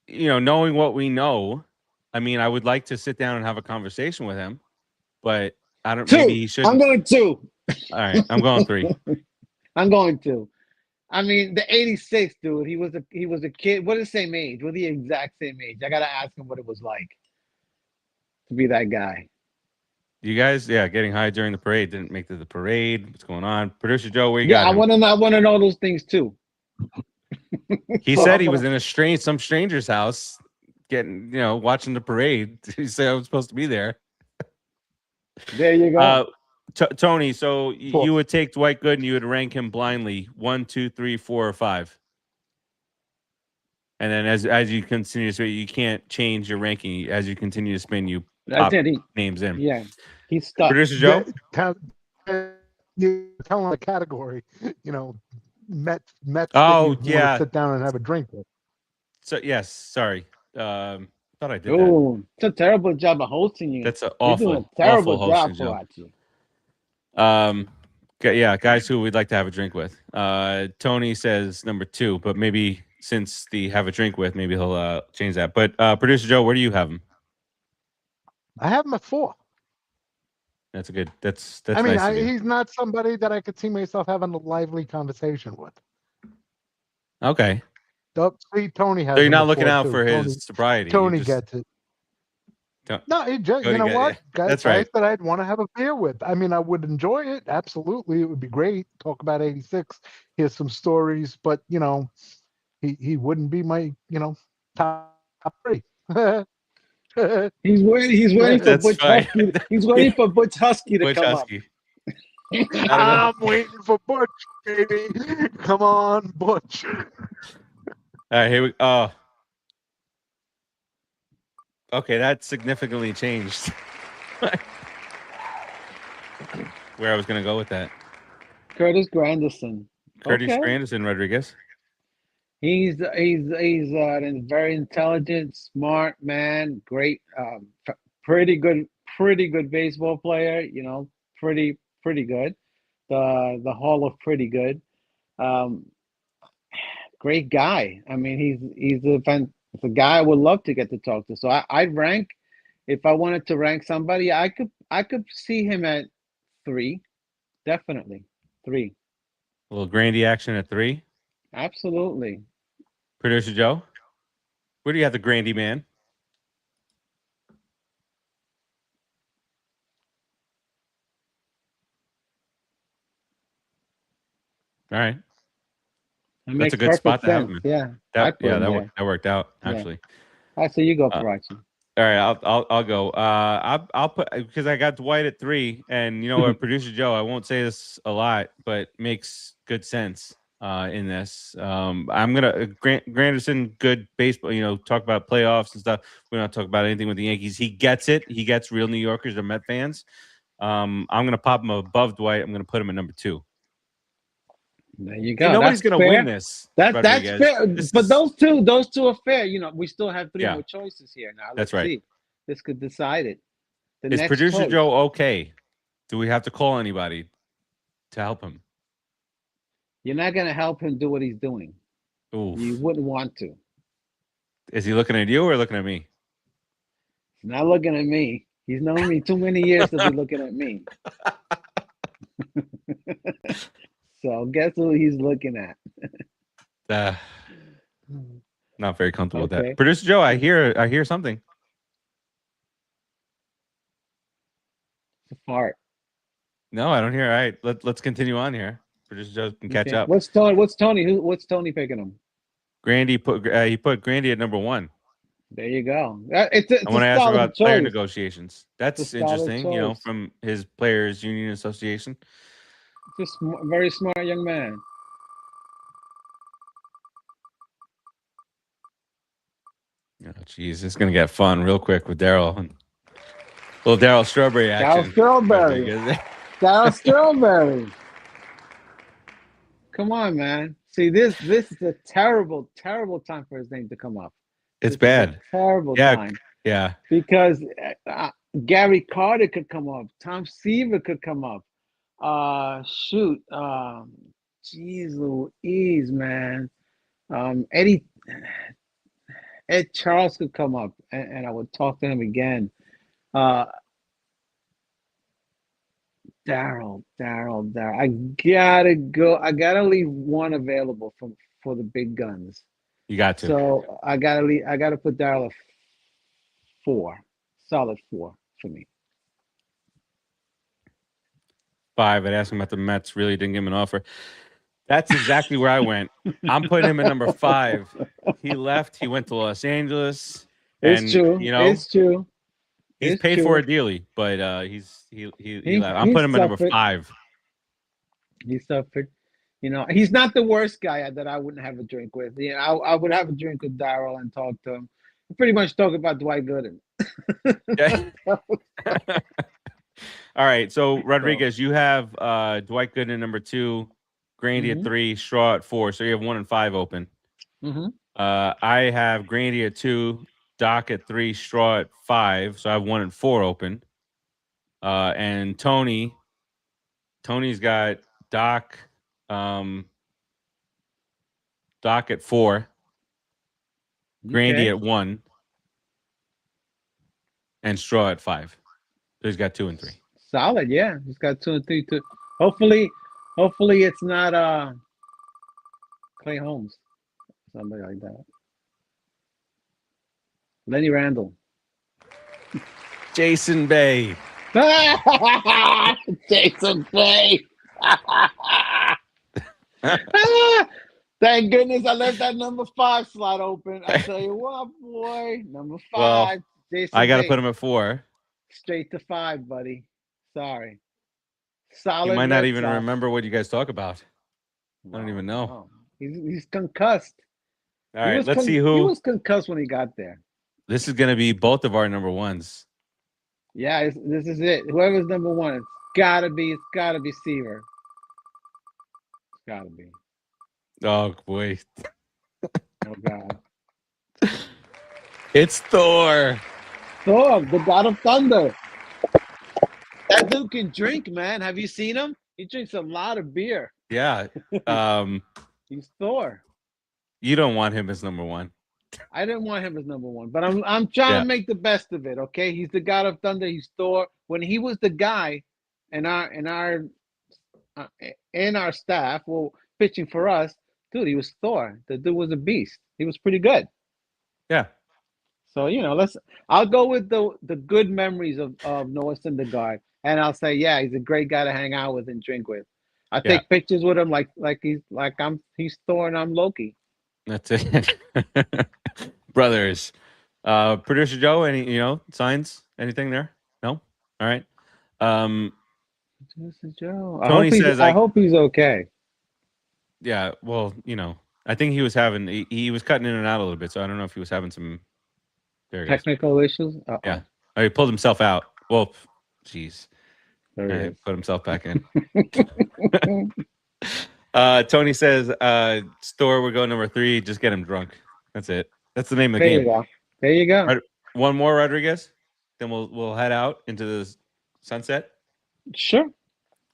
you know, knowing what we know, I mean, I would like to sit down and have a conversation with him, but I don't. 2. Maybe he should. I'm going 2. All right, I'm going 3. I'm going 2. I mean, the '86 dude. He was a kid. We're the same age. We're the exact same age. I gotta ask him what it was like to be that guy. You guys, getting high during the parade. Didn't make the parade. What's going on? Producer Joe, where you got him? I want to know those things too. He said he was in some stranger's house getting, watching the parade. He said I was supposed to be there. There you go. Tony, so you would take Dwight Gooden and you would rank him blindly 1, 2, 3, 4, or 5. And then as you continue to spin, you can't change your ranking. As you continue to spin, you pop names in. Yeah, he's stuck. Producer Joe? You tell him the category, Mets. Oh, yeah. Sit down and have a drink with. So, yes, sorry. Thought I did that. It's a terrible job of hosting you. That's an awful, terrible awful job for you. Yeah, guys who we'd like to have a drink with. Tony says number 2, but maybe since the have a drink with, maybe he'll change that. But Producer Joe, where do you have him? I have him at 4. That's a good. That's. I mean, nice he's not somebody that I could see myself having a lively conversation with. Okay. See, Tony has. So you're not looking out for his sobriety. Tony gets it. No, you know what? That's right. Guys that I'd want to have a beer with. I mean, I would enjoy it. Absolutely, it would be great. Talk about '86. Here's some stories, but he wouldn't be my top 3. He's waiting for That's Butch fine. Husky. He's waiting for Butch Husky to Butch come Husky. I'm waiting for Butch, baby. Come on, Butch. All right, here we. Oh, okay, that significantly changed where I was going to go with that. Curtis Granderson. Curtis Okay. Farace Rodriguez. He's a very intelligent, smart man. Great, pretty good baseball player. You know, pretty good. The Hall of Pretty Good. Great guy. I mean, he's a guy I would love to get to talk to. So I'd rank, if I wanted to rank somebody, I could see him at 3, definitely 3. A little Grandy action at 3. Absolutely. Producer Joe, where do you have the Grandy man? All right. That's a good spot to have him. Yeah. That worked out actually. I say you go, Farace. All right, I'll go. I'll put, because I got Dwight at 3, and you know what, Producer Joe, I won't say this a lot, but makes good sense in this. I'm gonna Granderson, good baseball. You know, talk about playoffs and stuff. We don't talk about anything with the Yankees. He gets it. He gets real New Yorkers or Met fans. I'm gonna pop him above Dwight. I'm gonna put him at number 2. There you go. And nobody's going to win this. That's fair. But those two are fair. You know, we still have 3 more choices here now. That's right. See. This could decide it. Is Producer Joe okay? Do we have to call anybody to help him? You're not going to help him do what he's doing. Oof. You wouldn't want to. Is he looking at you or looking at me? He's not looking at me. He's known me too many years to be looking at me. So guess who he's looking at? Not very comfortable with that. Producer Joe, I hear something. It's a fart. No, I don't hear. All right, let's continue on here. Producer Joe can catch up. What's Tony? What's Tony picking him? Grandy he put Grandy at number 1. There you go. I want to ask about player negotiations. That's interesting. You know, from his Players Union Association. Just very smart young man. Oh, geez, it's gonna get fun real quick with Daryl. Little Daryl Strawberry action. Daryl Strawberry. Come on, man. See, this is a terrible time for his name to come up. It's bad. Terrible time. Yeah. Because Gary Carter could come up. Tom Seaver could come up. Jeez Louise, man. Ed Charles could come up, and I would talk to him again. Daryl. I gotta go. I gotta leave one available for the big guns. You got to. So I gotta put Daryl at 4, solid 4 for me. 5. I'd ask him about the Mets. Really didn't give him an offer. That's exactly where I went. I'm putting him at number 5. He left. He went to Los Angeles. It's true. You know, it's true. He's paid for it dearly, but he left. I'm putting him at number 5. He suffered. You know, he's not the worst guy that I wouldn't have a drink with. You know, I would have a drink with Daryl and talk to him. Pretty much talk about Dwight Gooden. All right, so Rodriguez, you have Dwight Gooden number 2, Grandy at 3, Straw at 4. So you have 1 and 5 open. I have Grandy at 2, Doc at 3, Straw at 5. So I have 1 and 4 open. And Tony's got Doc at 4, Grandy at 1, and Straw at 5. So he's got 2 and 3. Solid, yeah. He's got 2 and 3 too. Hopefully it's not Clay Holmes, somebody like that. Lenny Randall. Jason Bay. Jason Bay. Thank goodness I left that number 5 slot open. I tell you what, boy, number 5. Jason I got to Day, put him at 4. straight to 5, buddy. Sorry. You Solid. might not Red even Sox. remember what you guys talk about. I don't even know. No. He's concussed. All right, let's see He who. was concussed when he got there. This is going to be both of our number ones. Yeah, this is it. Whoever's number 1, it's gotta be Seaver. It's gotta be. Oh boy, Oh God. it's Thor. Thor, the God of Thunder. That dude can drink, man. Have you seen him? He drinks a lot of beer. Yeah. He's Thor. You don't want him as number 1. I didn't want him as number 1, but I'm trying to make the best of it. Okay, he's the God of Thunder. He's Thor. When he was the guy, in our staff, well, pitching for us, dude, he was Thor. The dude was a beast. He was pretty good. Yeah. So I'll go with the good memories of Noah Syndergaard, and I'll say, yeah, he's a great guy to hang out with and drink with. I take pictures with him like he's Thor and I'm Loki. That's it. Brothers. Producer Joe, any signs? Anything there? No? All right. Producer Joe. I hope he's okay. Yeah, well, I think he was having he was cutting in and out a little bit, so I don't know if he was having some technical issues. Uh-oh. Yeah. Oh, he pulled himself out. Well, jeez. There he put himself back in. Tony says, Store will go number 3. Just get him drunk. That's it. That's the name of the game. There you go. Right, one more, Rodriguez. Then we'll head out into the sunset. Sure.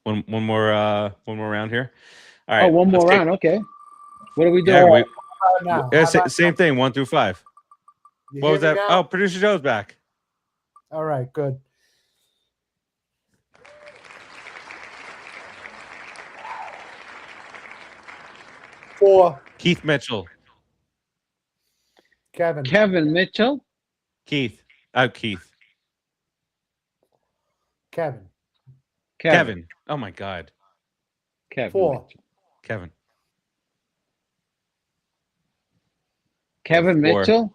One more round here. All right. Oh, one more round. Okay. What are we doing? Yeah, same thing. 1 through 5. What was that? Now? Oh, Producer Joe's back. All right, good. Four. Keith Mitchell. Kevin Mitchell. Keith. Keith. Kevin. Oh my God. Kevin. 4. Mitchell. Kevin. Kevin 4. Mitchell.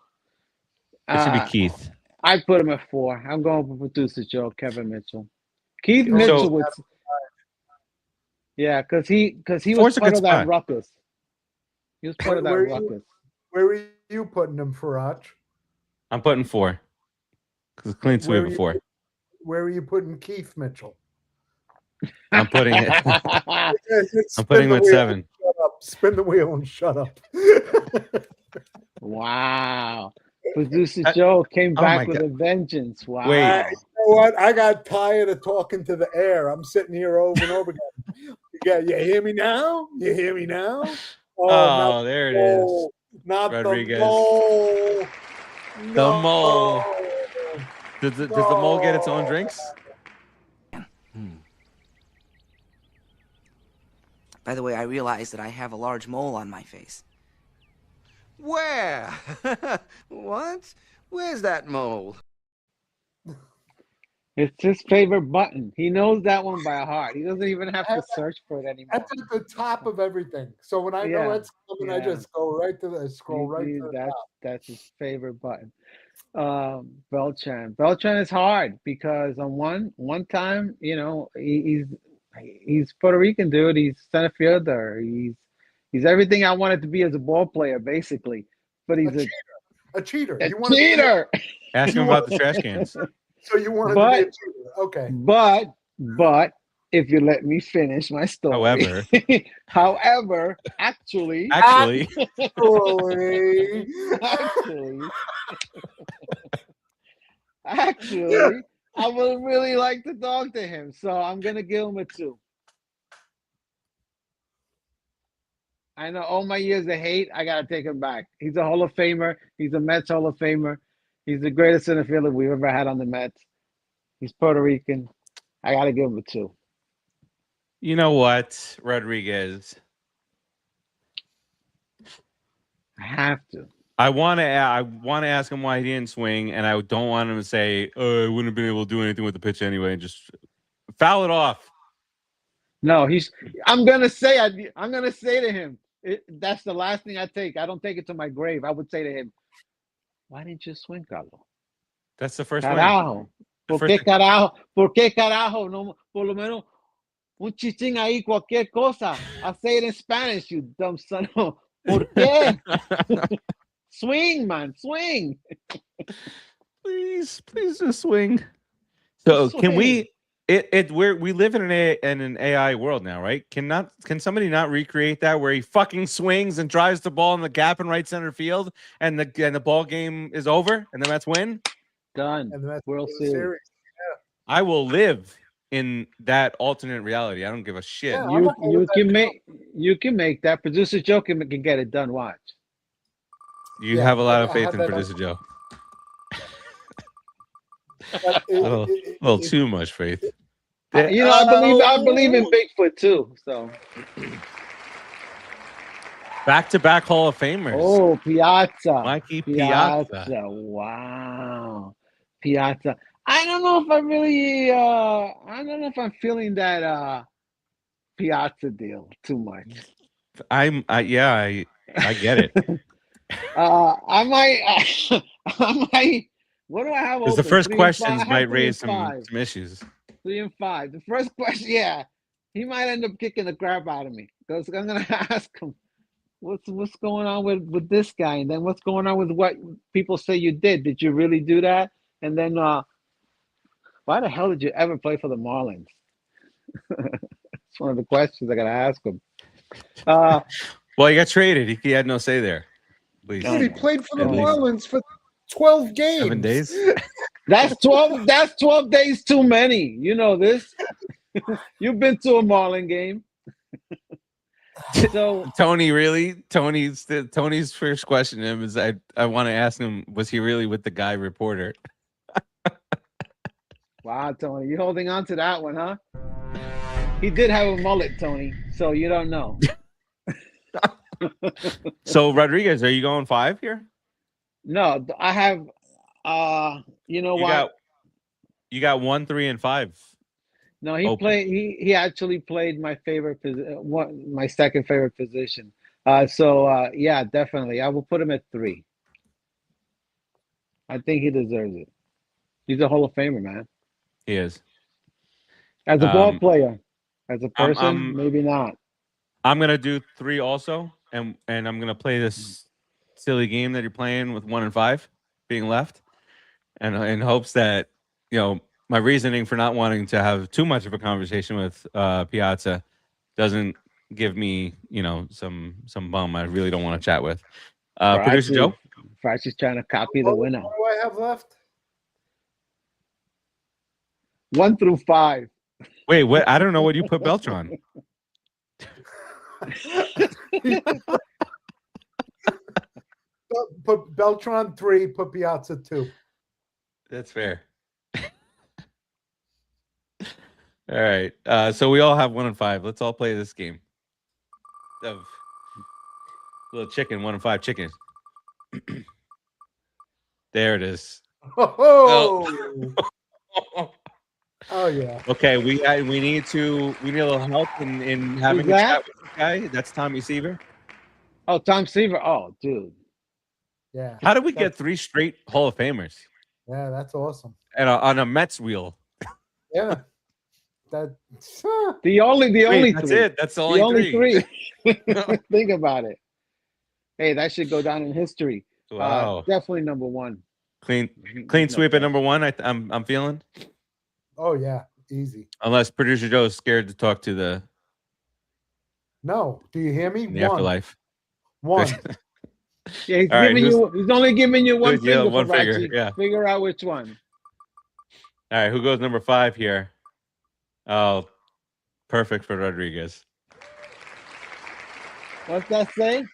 It should be Keith. I put him at 4. I'm going for Producer Joe. Kevin Mitchell. Keith Mitchell was. Yeah, because he was part of that ruckus. He was part of that ruckus. Where were you putting him, Farace? I'm putting 4. Because clean sweep of 4. Where are you putting Keith Mitchell? I'm putting it. I'm putting him at 7. Shut up. Spin the wheel and shut up. Wow. Producer Joe came back with a vengeance. Wow. Wait. You know what? I got tired of talking to the air. I'm sitting here over and over again. You hear me now? You hear me now? Oh, there it is. Not Rodriguez. the mole. The mole. Does the mole get its own drinks? By the way, I realize that I have a large mole on my face. Where? What? Where's that mole? It's his favorite button. He knows that one by heart. He doesn't even have to search for it anymore. That's at the top of everything. So when I know it's coming, I just go right to the scroll right to the top. That's his favorite button. Beltran is hard because on one time, he's Puerto Rican dude. He's center fielder. He's everything I wanted to be as a ball player, basically. But he's a cheater. A cheater. Ask him about the trash cans. So you wanted to be a cheater. Okay. But if you let me finish my story. However, actually, I would really like to talk to him. So I'm gonna give him a 2. I know all my years of hate, I gotta take him back. He's a Hall of Famer. He's a Mets Hall of Famer. He's the greatest center fielder we've ever had on the Mets. He's Puerto Rican. I gotta give him a 2. You know what, Rodriguez? I have to. I want to ask him why he didn't swing, and I don't want him to say, "Oh, I wouldn't have been able to do anything with the pitch anyway," and just foul it off. No, I'm gonna say to him, that's the last thing I take. I don't take it to my grave. I would say to him, "Why didn't you swing, Carlo? That's the first Carajo. win. ¿Por qué carajo? ¿Por qué carajo? No, por lo menos un chichín ahí, cualquier cosa. I say it in Spanish, you dumb son. ¿Por qué? Swing, man, swing. Please just swing. So Swing. can we? We live in an AI world now, right? Can somebody not recreate that where he fucking swings and drives the ball in the gap in right center field, and the ball game is over, and the Mets win? Done. And that's World the Series. I will live in that alternate reality. I don't give a shit. Yeah. You can make that. Producer Joe can get it done. Watch. You Yeah, have a lot of I faith have in that Producer Joe. But A little too much faith. I believe in Bigfoot too. So Back-to-back Hall of Famers. oh, Piazza. Mikey Piazza. Wow. Piazza. I don't know if I really I don't know if I'm feeling that Piazza deal too much. I get it. I might what do I have Because the open? first 3 and questions 5? I might have 3 raise and 5. some issues. 3 and 5. The first question, yeah, he might end up kicking the crap out of me because I'm gonna ask him what's going on with this guy, and then what's going on with what people say you did. Did you really do that? And then why the hell did you ever play for the Marlins? It's one of the questions I gotta ask him. Well, he got traded. He had no say there. Please. Dude, he played for the At least. Marlins for 12 games. 7 days. That's 12. That's 12 days too many. You know this. You've been to a Marlin game. So Tony, really? Tony's first question to him is I want to ask him, was he really with the guy reporter? wow, Tony, you holding on to that one, huh? He did have a mullet, Tony. So you don't know. So Rodriguez, are you going 5 here? No, I have. You know what? You got 1, 3, and 5. No, he played. He actually played my favorite position, my second favorite position. So yeah, definitely, I will put him at 3. I think he deserves it. He's a Hall of Famer, man. He is. As a ball player, as a person, maybe not. I'm gonna do 3 also, and I'm gonna play this silly game that you're playing with 1 and 5 being left, and in hopes that my reasoning for not wanting to have too much of a conversation with Piazza doesn't give me some bum I really don't want to chat with. Producer Joe, Farace is trying to copy the winner. What do I have left? 1 through 5. wait, what? I don't know what you put Beltran. Put Beltran 3, put Piazza 2. That's fair. All right. So we all have 1 and 5. Let's all play this game of little chicken, 1 and 5 chicken. There it is. Oh, oh yeah. Okay, we need a little help in having a chat with this guy. That's Tommy Seaver. Oh, Tom Seaver. Oh, dude. Yeah. How did we get 3 straight Hall of Famers? Yeah, that's awesome. And on a Mets wheel. Yeah. That The only That's 3. it. That's the only 3. Think about it. Hey, that should go down in history. Wow. Definitely number 1. Clean sweep at number 1. I'm feeling. Oh yeah, easy. Unless Producer Joe is scared to talk to the No, do you hear me? in the afterlife. 1. Yeah, he's All right, he's only giving you one finger. one for finger. Rachi. Yeah. Figure out which one. All right, who goes number 5 here? Oh, perfect for Rodriguez. What's that say?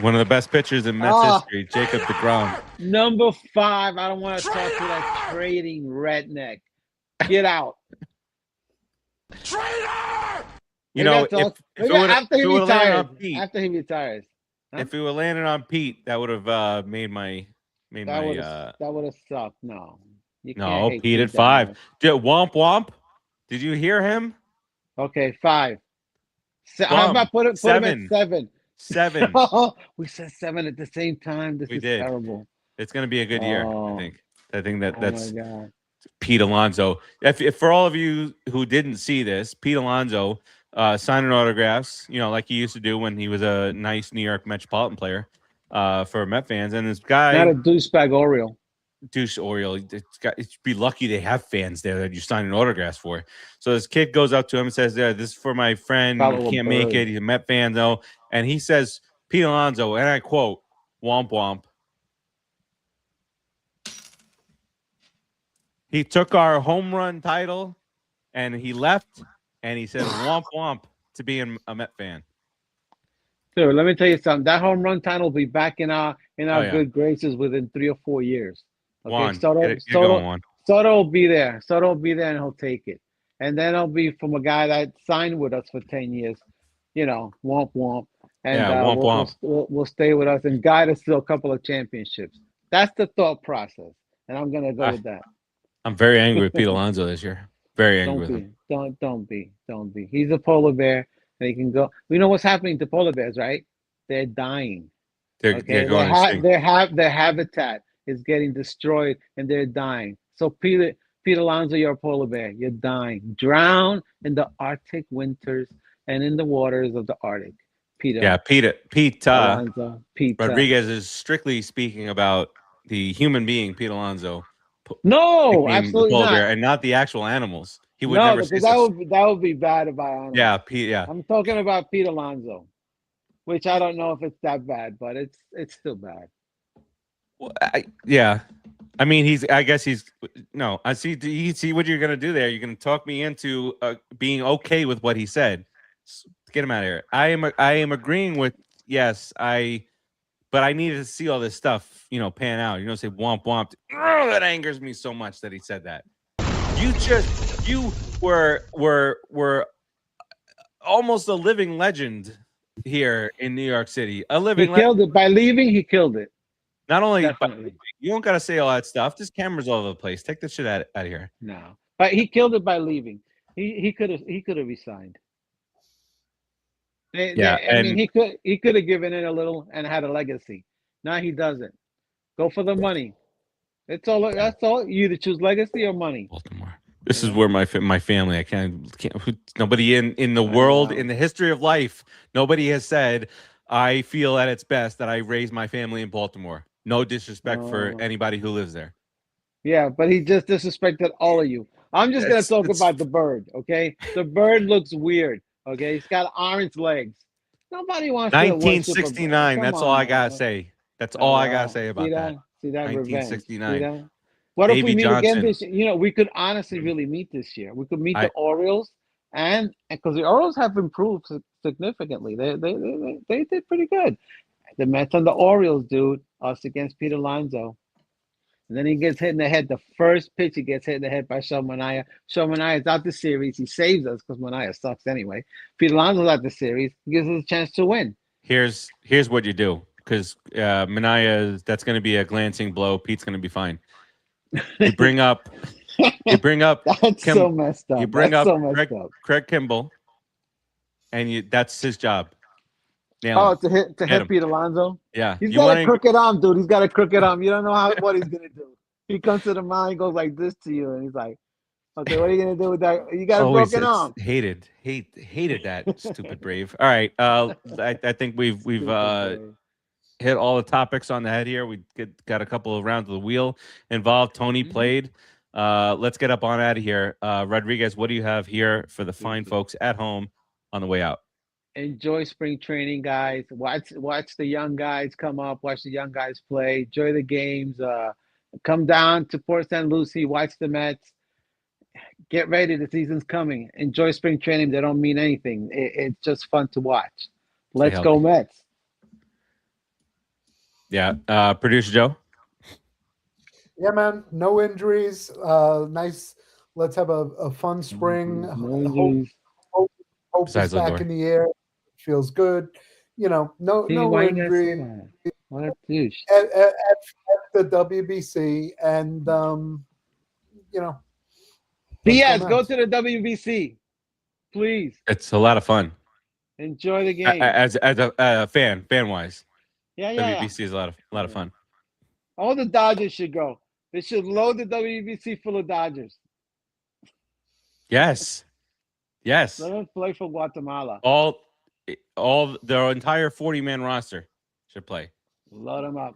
One of the best pitchers in Mets history, Jacob deGrom. Number 5. I don't want to talk to that trading redneck. Get out. Traitor! You know, after he retires. Huh? If it were landing on Pete, that would have made my that would have sucked. No, you can't no, hate Pete at that 5. much. Womp womp. Did you hear him? Okay, 5. How about put him 7. at 7? 7. We said 7 at the same time. This is terrible. It's going to be a good year, I think. I think that's my God. Pete Alonso. If for all of you who didn't see this, Pete Alonso signing autographs, like he used to do when he was a nice New York Metropolitan player for Met fans. And this guy, Not a douchebag Oriole. douche Oriole, it's be lucky they have fans there that you're signing autographs for. So this kid goes up to him and says, "Yeah, this is for my friend. He can't make it. He's a Met fan though." And he says, Pete Alonso, and I quote, "Womp womp." He took our home run title and he left and he said womp womp to being a Met fan. Dude, let me tell you something. That home run title will be back in our good graces within 3 or 4 years. Okay, Soto will be there. Soto will be there and he'll take it. And then it'll be from a guy that signed with us for 10 years. Womp womp. And womp womp. We'll stay with us and guide us to a couple of championships. That's the thought process. And I'm gonna go with that. I'm very angry with Pete Alonso this year. Very angry with him. Don't be. He's a polar bear, and he can go. We know what's happening to polar bears, right? They're dying. They're going extinct. Their habitat is getting destroyed, and they're dying. So Pete Alonso, you're a polar bear. You're dying. Drown in the Arctic winters and in the waters of the Arctic. Pete Rodriguez is strictly speaking about the human being, Pete Alonso. No, absolutely not. And not the actual animals. He would never say that would be bad about animals. Yeah, Pete. Yeah, I'm talking about Pete Alonso, which I don't know if it's that bad, but it's still bad. Well, I mean, I guess he's no. I see. You see what you're gonna do there. You're gonna talk me into being okay with what he said. Get him out of here. I am agreeing with but I needed to see all this stuff, pan out. You don't say womp womp. Oh, that angers me so much that he said that. You were almost a living legend here in New York City. A living legend. Killed it. By leaving, he killed it. Not only, you don't got to say all that stuff. There's cameras all over the place. Take the shit out of here. No, but he killed it by leaving. He could have resigned. I mean, he could have given it a little and had a legacy. Now he doesn't. Go for the money. That's all. You either choose legacy or money. Baltimore. This is where my family. I can't. Nobody in the world, in the history of life, nobody has said, I feel at its best that I raised my family in Baltimore. No disrespect for anybody who lives there. Yeah, but he just disrespected all of you. I'm just gonna talk about the bird. Okay, the bird looks weird. Okay, he's got orange legs. Nobody wants 1969. That's all I gotta say. That's all I gotta say about that. See that 1969. See that? What if we meet again this year? We could honestly really meet this year. We could meet the Orioles, and because the Orioles have improved significantly. They did pretty good. The Mets and the Orioles, dude. Us against Pete Alonso. And then he gets hit in the head. The first pitch, he gets hit in the head by Show Manaea. Show Manaea is out the series. He saves us because Manaea sucks anyway. Pete Alonso's out the series. He gives us a chance to win. Here's what you do, because Manaea, that's going to be a glancing blow. Pete's going to be fine. You bring up. That's so messed up. You bring up Craig Kimball, and that's his job. To hit Pete Alonso? Yeah. He's got a crooked arm, dude. He's got a crooked arm. You don't know what he's going to do. He comes to the mound, he goes like this to you, and he's like, okay, what are you going to do with that? You got a broken arm. Hated that, stupid Brave. All right. I think we've hit all the topics on the head here. We got a couple of rounds of the wheel involved. Tony played. Let's get up on out of here. Rodriguez, what do you have here for the fine folks at home on the way out? Enjoy spring training, guys. Watch the young guys come up. Watch the young guys play. Enjoy the games. Come down to Port St. Lucie. Watch the Mets. Get ready. The season's coming. Enjoy spring training. They don't mean anything. It's just fun to watch. Let's go Mets. Yeah. Producer Joe? Yeah, man. No injuries. Nice. Let's have a fun spring. Hope is back in the air. Feels good. No injury at the WBC, and Diaz, go to the WBC, please. It's a lot of fun. Enjoy the game as a fan wise. Yeah. WBC is a lot of fun. All the Dodgers should go. They should load the WBC full of Dodgers. Yes. Yes. Let them play for Guatemala. All their entire 40-man roster should play. Load them up.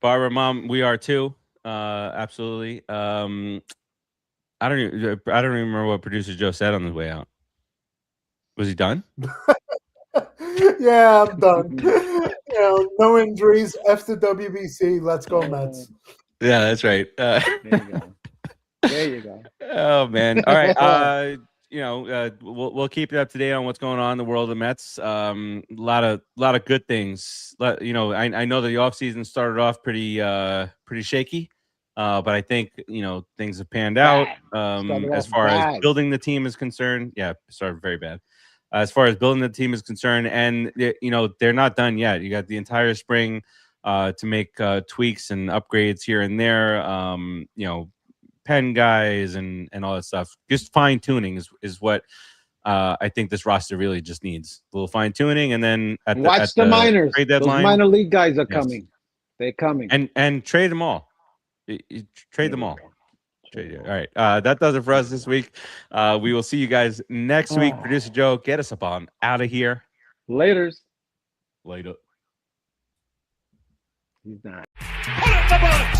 Barbara, Mom, we are too. Absolutely. I don't even remember what producer Joe said on the way out. Was he done? Yeah, I'm done. No injuries. F the WBC. Let's go, Mets. Yeah, that's right. There you go. There you go. Oh man. All right. We'll keep you up to date on what's going on in the world of the Mets. A lot of good things. I know the offseason started off pretty shaky, but I think things have panned out. As far as building the team is concerned, yeah, started very bad. As far as building the team is concerned, and they're not done yet. You got the entire spring to make tweaks and upgrades here and there. Pen guys and all that stuff. Just fine tuning is what I think this roster really just needs. A little fine tuning, and then watch the minors. Trade deadline, those minor league guys are coming. They're coming. And trade them all. Trade them all. All right. That does it for us this week. We will see you guys next week. Producer Joe, get us up on out of here. Later. Put it in the box.